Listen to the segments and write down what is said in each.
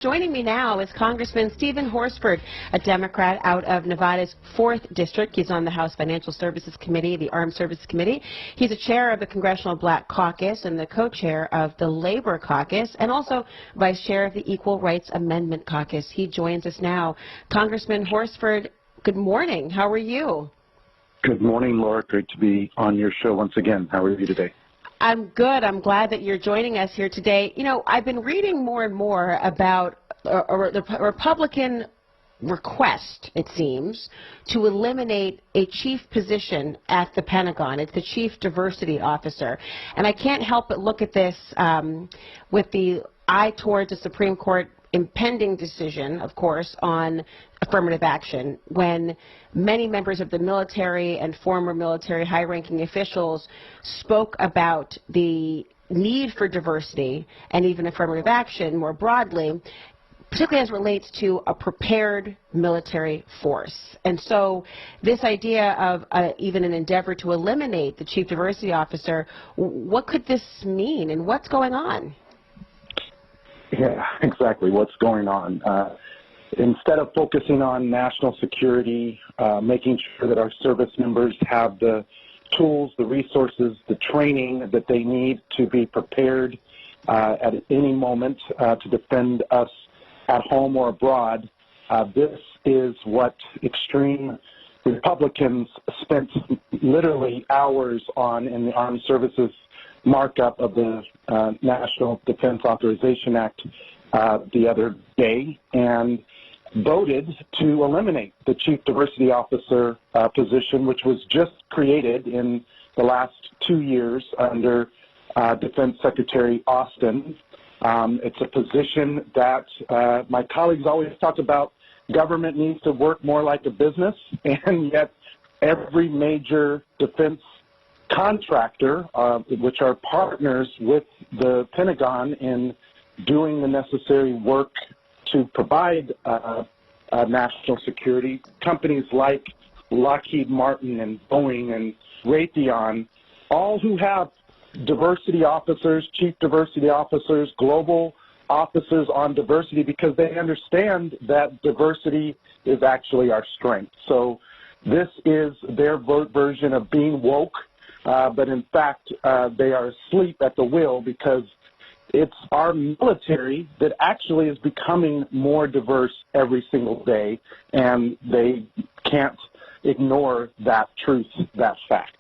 Joining me now is Congressman Stephen Horsford, a Democrat out of Nevada's 4th District. He's on the House Financial Services Committee, the Armed Services Committee. He's a chair of the Congressional Black Caucus and the co-chair of the Labor Caucus and also vice chair of the Equal Rights Amendment Caucus. He joins us now. Congressman Horsford, good morning. How are you? Good morning, Laura. Great to be on your show once again. How are you today? I'm good. I'm glad that you're joining us here today. You know, I've been reading more and more about the Republican request, it seems, to eliminate a chief position at the Pentagon. It's the chief diversity officer. And I can't help but look at this with the eye towards the Supreme Court impending decision, of course, on affirmative action, when many members of the military and former military high-ranking officials spoke about the need for diversity and even affirmative action more broadly, particularly as it relates to a prepared military force. And so this idea of even an endeavor to eliminate the chief diversity officer, what could this mean and what's going on? Yeah, exactly. What's going on? Instead of focusing on national security, making sure that our service members have the tools, the resources, the training that they need to be prepared at any moment to defend us at home or abroad, this is what extreme Republicans spent literally hours on in the Armed Services markup of the National Defense Authorization Act the other day, and voted to eliminate the Chief Diversity Officer position, which was just created in the last 2 years under Defense Secretary Austin. It's a position that my colleagues always talk about. Government needs to work more like a business, and yet every major defense contractor, which are partners with the Pentagon in doing the necessary work to provide national security, companies like Lockheed Martin and Boeing and Raytheon, all who have diversity officers, chief diversity officers, global officers on diversity, because they understand that diversity is actually our strength. So this is their version of being woke, but in fact, they are asleep at the wheel, because it's our military that actually is becoming more diverse every single day, and they can't ignore that truth, that fact.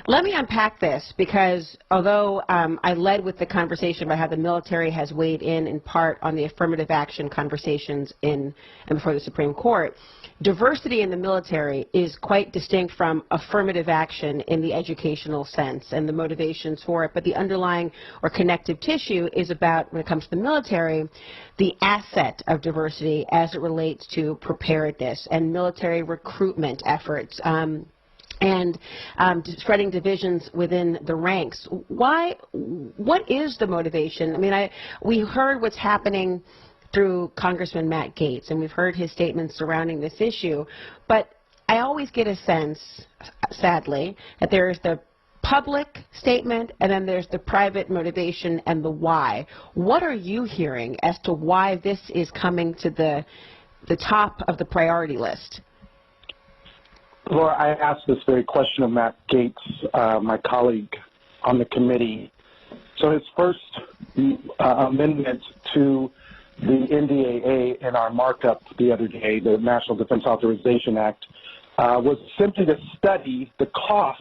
Let me unpack this, because although I led with the conversation about how the military has weighed in part on the affirmative action conversations in and before the Supreme Court, diversity in the military is quite distinct from affirmative action in the educational sense and the motivations for it. But the underlying or connective tissue is about, when it comes to the military, the asset of diversity as it relates to preparedness and military recruitment efforts. And spreading divisions within the ranks. What is the motivation? I mean, we heard what's happening through Congressman Matt Gaetz, and we've heard his statements surrounding this issue, but I always get a sense, sadly, that there's the public statement and then there's the private motivation and the why. What are you hearing as to why this is coming to the top of the priority list? Laura, I asked this very question of Matt Gaetz, my colleague on the committee. So his first amendment to the NDAA in our markup the other day, the National Defense Authorization Act, was simply to study the cost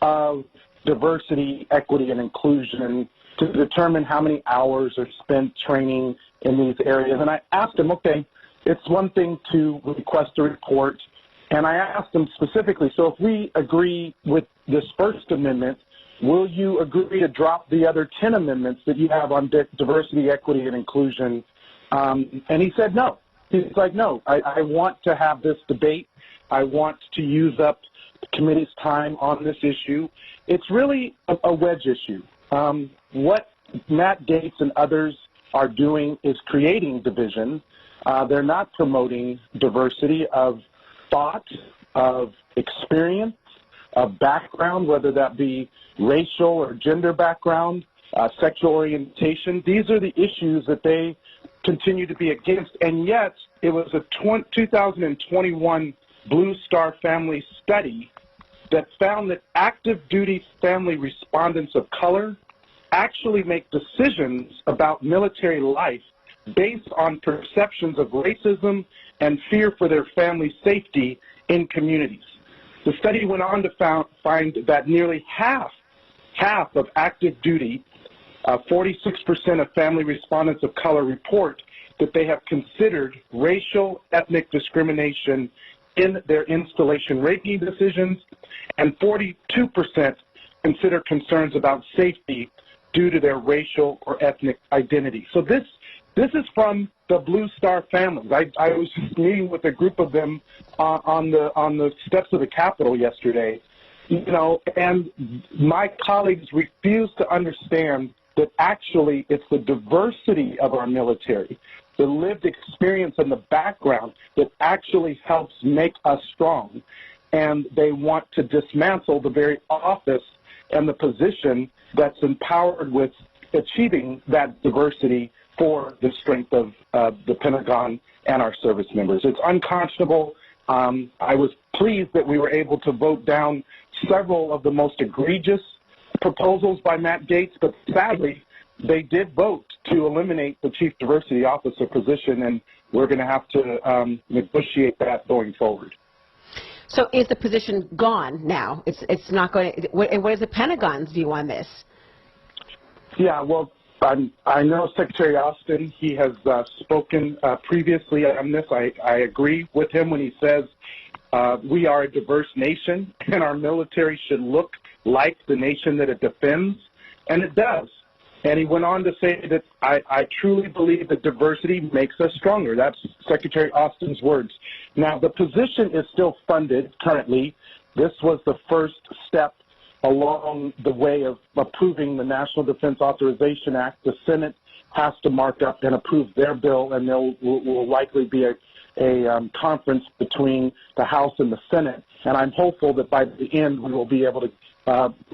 of diversity, equity, and inclusion to determine how many hours are spent training in these areas. And I asked him, okay, it's one thing to request a report. And I asked them specifically, so if we agree with this first amendment, will you agree to drop the other 10 amendments that you have on diversity, equity, and inclusion? And he said no. He's like, no, I want to have this debate. I want to use up the committee's time on this issue. It's really a wedge issue. What Matt Gaetz and others are doing is creating division. They're not promoting diversity of thought, of experience, of background, whether that be racial or gender background, sexual orientation. These are the issues that they continue to be against. And yet, it was a 2021 Blue Star Family study that found that active duty family respondents of color actually make decisions about military life based on perceptions of racism and fear for their family safety in communities. The study went on to find that nearly half of active duty, 46% of family respondents of color report that they have considered racial, ethnic discrimination in their installation rating decisions, and 42% consider concerns about safety due to their racial or ethnic identity. So this is from the Blue Star families. I was just meeting with a group of them on the steps of the Capitol yesterday, and my colleagues refuse to understand that actually it's the diversity of our military, the lived experience and the background that actually helps make us strong. And they want to dismantle the very office and the position that's empowered with achieving that diversity for the strength of the Pentagon and our service members. It's unconscionable. I was pleased that we were able to vote down several of the most egregious proposals by Matt Gaetz, but sadly, they did vote to eliminate the Chief Diversity Officer position, and we're going to have to negotiate that going forward. So is the position gone now? It's not going to, what is the Pentagon's view on this? Yeah, well, I know Secretary Austin, he has spoken previously on this. I agree with him when he says we are a diverse nation and our military should look like the nation that it defends, and it does. And he went on to say that I truly believe that diversity makes us stronger. That's Secretary Austin's words. Now, the position is still funded currently. This was the first step along the way of approving the National Defense Authorization Act. The Senate has to mark up and approve their bill, and there will likely be a conference between the House and the Senate. And I'm hopeful that by the end we will be able to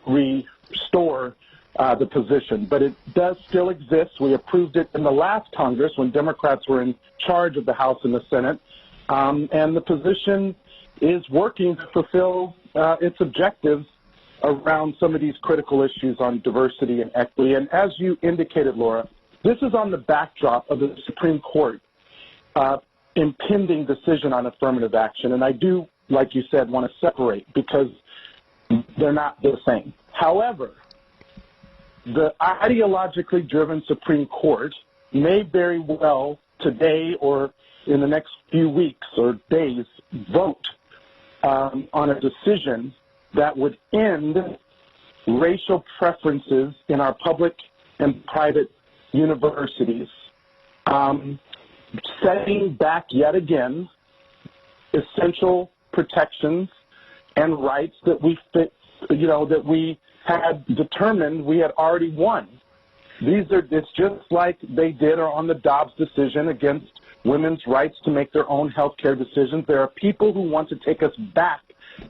restore the position. But it does still exist. We approved it in the last Congress when Democrats were in charge of the House and the Senate. And the position is working to fulfill its objectives around some of these critical issues on diversity and equity. And as you indicated, Laura, this is on the backdrop of the Supreme Court impending decision on affirmative action. And I do, like you said, want to separate because they're not the same. However, the ideologically driven Supreme Court may very well today or in the next few weeks or days vote on a decision that would end racial preferences in our public and private universities, setting back yet again essential protections and rights that that we had determined we had already won. It's just like they did on the Dobbs decision against women's rights to make their own health care decisions. There are people who want to take us back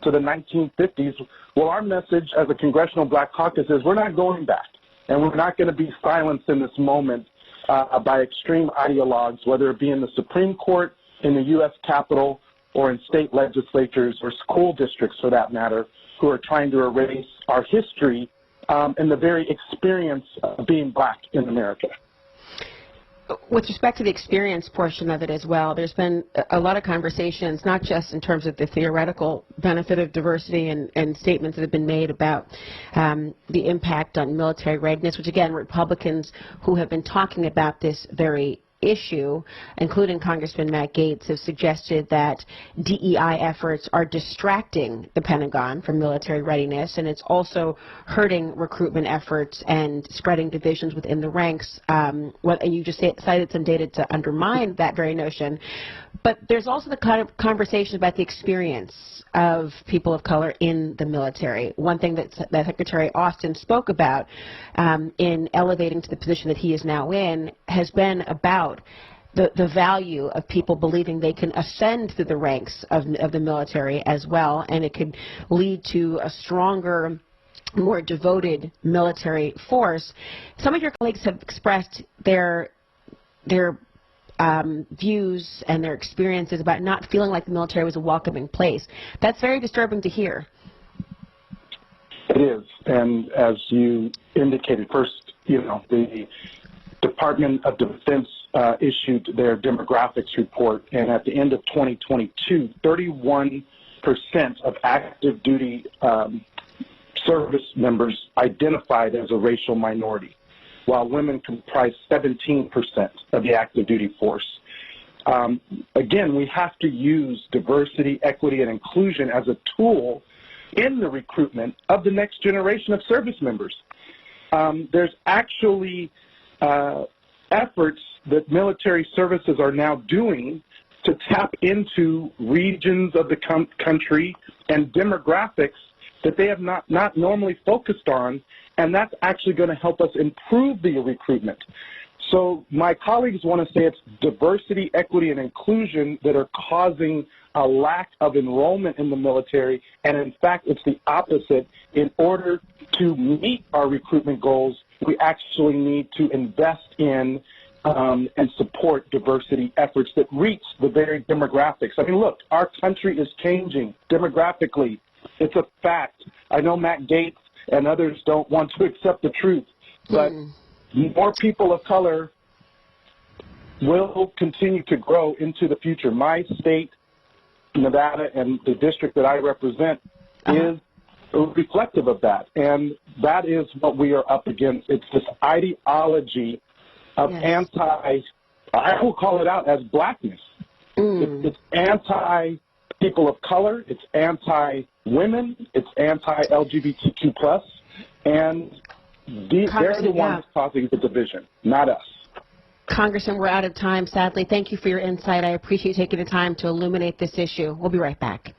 to the 1950s. Well, our message as a Congressional Black Caucus is we're not going back, and we're not going to be silenced in this moment by extreme ideologues, whether it be in the Supreme Court, in the U.S. Capitol, or in state legislatures or school districts, for that matter, who are trying to erase our history and the very experience of being black in America. With respect to the experience portion of it as well, there's been a lot of conversations, not just in terms of the theoretical benefit of diversity and statements that have been made about the impact on military readiness, which again, Republicans who have been talking about this very issue, including Congressman Matt Gaetz, have suggested that DEI efforts are distracting the Pentagon from military readiness, and it's also hurting recruitment efforts and spreading divisions within the ranks. And you just cited some data to undermine that very notion. But there's also the kind of conversation about the experience of people of color in the military. One thing that Secretary Austin spoke about in elevating to the position that he is now in has been about the value of people believing they can ascend through the ranks of the military as well, and it could lead to a stronger, more devoted military force. Some of your colleagues have expressed their views and their experiences about not feeling like the military was a welcoming place. That's very disturbing to hear. It is, and as you indicated, first, the Department of Defense issued their demographics report, and at the end of 2022, 31% of active duty service members identified as a racial minority, while women comprise 17% of the active duty force. Again, we have to use diversity, equity, and inclusion as a tool in the recruitment of the next generation of service members. There's actually efforts that military services are now doing to tap into regions of the country and demographics that they have not normally focused on, and that's actually going to help us improve the recruitment. So my colleagues want to say it's diversity, equity, and inclusion that are causing a lack of enrollment in the military, and in fact, it's the opposite. In order to meet our recruitment goals, we actually need to invest in and support diversity efforts that reach the very demographics. I mean, look, our country is changing demographically. It's a fact. I know Matt Gaetz and others don't want to accept the truth, but more people of color will continue to grow into the future. My state, Nevada, and the district that I represent is reflective of that, and that is what we are up against. It's this ideology of I will call it out as blackness. It's anti-people of color, it's anti-women, it's anti-LGBTQ+, and they're the ones causing the division, not us. Congressman, we're out of time, sadly. Thank you for your insight. I appreciate you taking the time to illuminate this issue. We'll be right back.